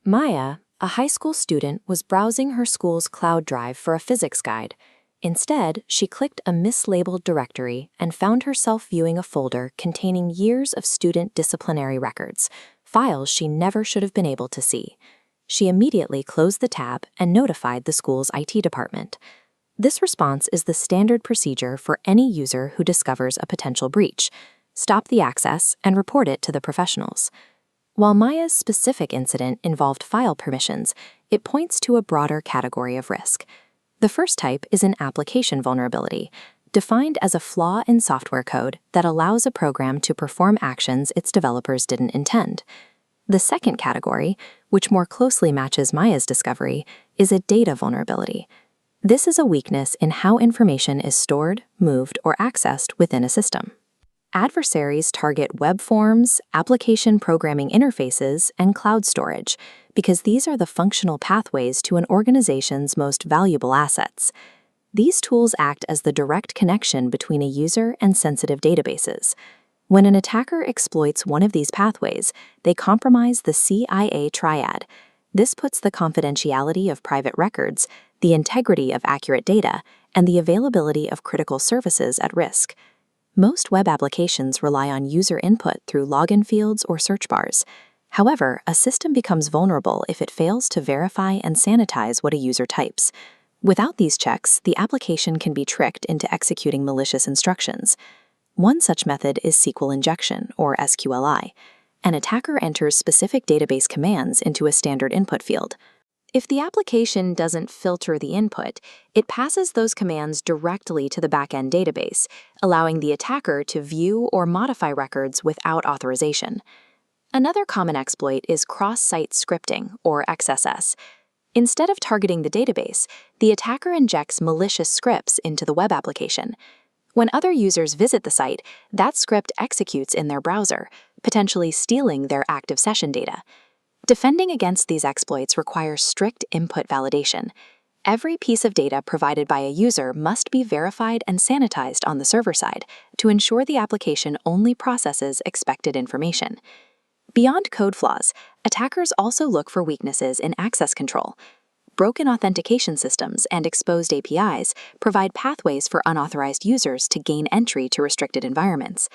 Maya, a high school student, was browsing her school's cloud drive for a physics guide. Instead, she clicked a mislabeled directory and found herself viewing a folder containing years of student disciplinary records, files she never should have been able to see. She immediately closed the tab and notified the school's IT department. This response is the standard procedure for any user who discovers a potential breach. Stop the access and report it to the professionals. While Maya's specific incident involved file permissions, it points to a broader category of risk. The first type is an application vulnerability, defined as a flaw in software code that allows a program to perform actions its developers didn't intend. The second category, which more closely matches Maya's discovery, is a data vulnerability. This is a weakness in how information is stored, moved, or accessed within a system. Adversaries target web forms, application programming interfaces, and cloud storage, because these are the functional pathways to an organization's most valuable assets. These tools act as the direct connection between a user and sensitive databases. When an attacker exploits one of these pathways, they compromise the CIA triad. This puts the confidentiality of private records, the integrity of accurate data, and the availability of critical services at risk. Most web applications rely on user input through login fields or search bars. However, a system becomes vulnerable if it fails to verify and sanitize what a user types. Without these checks, the application can be tricked into executing malicious instructions. One such method is SQL injection, or SQLI. An attacker enters specific database commands into a standard input field. If the application doesn't filter the input, it passes those commands directly to the backend database, allowing the attacker to view or modify records without authorization. Another common exploit is cross-site scripting, or XSS. Instead of targeting the database, the attacker injects malicious scripts into the web application. When other users visit the site, that script executes in their browser, potentially stealing their active session data. Defending against these exploits requires strict input validation. Every piece of data provided by a user must be verified and sanitized on the server side to ensure the application only processes expected information. Beyond code flaws, attackers also look for weaknesses in access control. Broken authentication systems and exposed APIs provide pathways for unauthorized users to gain entry to restricted environments.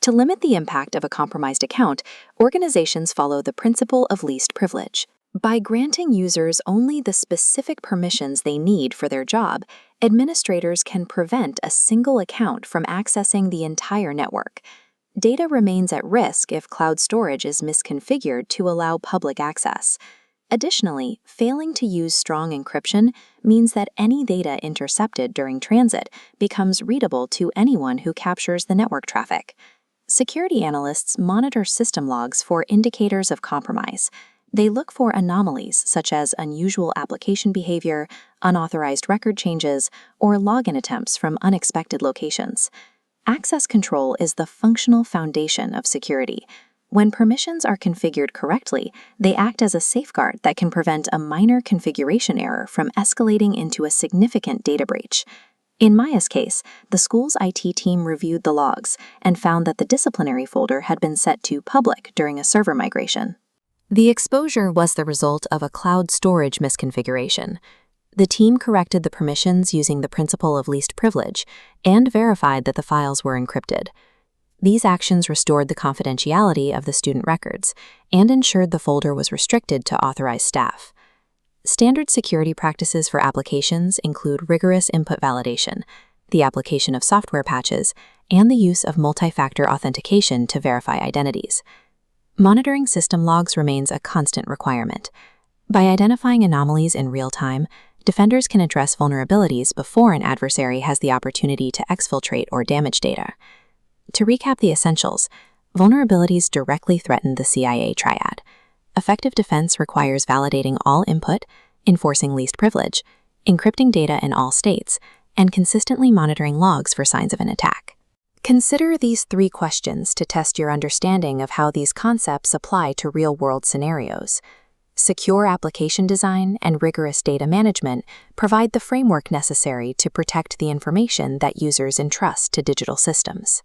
To limit the impact of a compromised account, organizations follow the principle of least privilege. By granting users only the specific permissions they need for their job, administrators can prevent a single account from accessing the entire network. Data remains at risk if cloud storage is misconfigured to allow public access. Additionally, failing to use strong encryption means that any data intercepted during transit becomes readable to anyone who captures the network traffic. Security analysts monitor system logs for indicators of compromise. They look for anomalies such as unusual application behavior, unauthorized record changes, or login attempts from unexpected locations. Access control is the functional foundation of security. When permissions are configured correctly, they act as a safeguard that can prevent a minor configuration error from escalating into a significant data breach. In Maya's case, the school's IT team reviewed the logs and found that the disciplinary folder had been set to public during a server migration. The exposure was the result of a cloud storage misconfiguration. The team corrected the permissions using the principle of least privilege and verified that the files were encrypted. These actions restored the confidentiality of the student records and ensured the folder was restricted to authorized staff. Standard security practices for applications include rigorous input validation, the application of software patches, and the use of multi-factor authentication to verify identities. Monitoring system logs remains a constant requirement. By identifying anomalies in real time, defenders can address vulnerabilities before an adversary has the opportunity to exfiltrate or damage data. To recap the essentials, vulnerabilities directly threaten the CIA triad. Effective defense requires validating all input, enforcing least privilege, encrypting data in all states, and consistently monitoring logs for signs of an attack. Consider these 3 questions to test your understanding of how these concepts apply to real-world scenarios. Secure application design and rigorous data management provide the framework necessary to protect the information that users entrust to digital systems.